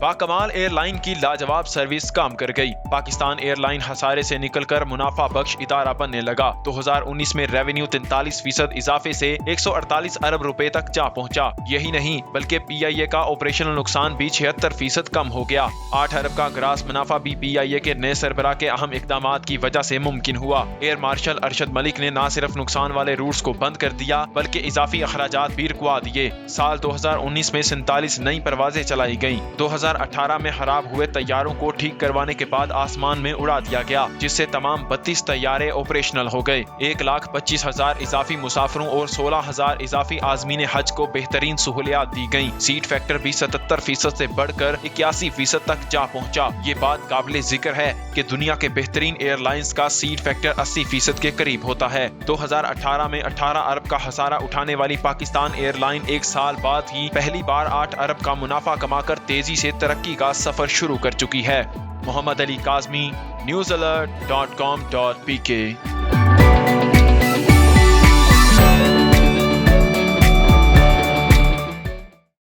باکمال air line کی لاجواب service کام کر گئی۔ پاکستان ایئر لائن خسارے سے نکل کر منافع بخش ادارہ بننے لگا۔ 2019 میں ریونیو 43% اضافے سے 148 ارب روپے تک جا پہنچا۔ یہی نہیں بلکہ پی آئی اے کا آپریشنل نقصان بھی 76% کم ہو گیا۔ 8 ارب کا گراس منافع بھی پی آئی اے کے نئے سربراہ کے اہم اقدامات کی وجہ سے ممکن ہوا۔ ایئر مارشل ارشد ملک نے نہ صرف نقصان والے روٹس کو بند کر دیا بلکہ اضافی اخراجات بھی رکوا دیے۔ سال 2019 میں 47 نئی پروازیں چلائی گئیں۔ 2018 میں خراب ہوئے طیاروں کو ٹھیک کروانے کے بعد آسمان میں اڑا دیا گیا، جس سے تمام 32 طیارے آپریشنل ہو گئے۔ 1,25,000 اضافی مسافروں اور 16,000 اضافی عازمین حج کو بہترین سہولیات دی گئیں۔ سیٹ فیکٹر بھی 77% سے بڑھ کر 81% تک جا پہنچا۔ یہ بات قابل ذکر ہے کہ دنیا کے بہترین ایئر لائنز کا سیٹ فیکٹر 80% کے قریب ہوتا ہے۔ 2018 میں 18 ارب کا خسارہ اٹھانے والی پاکستان ایئر لائن ایک سال بعد ہی پہلی بار 8 ارب کا منافع کما کر تیزی سے ترقی کا سفر شروع کر چکی ہے۔ محمد علی کاظمی، newsalert.com.pk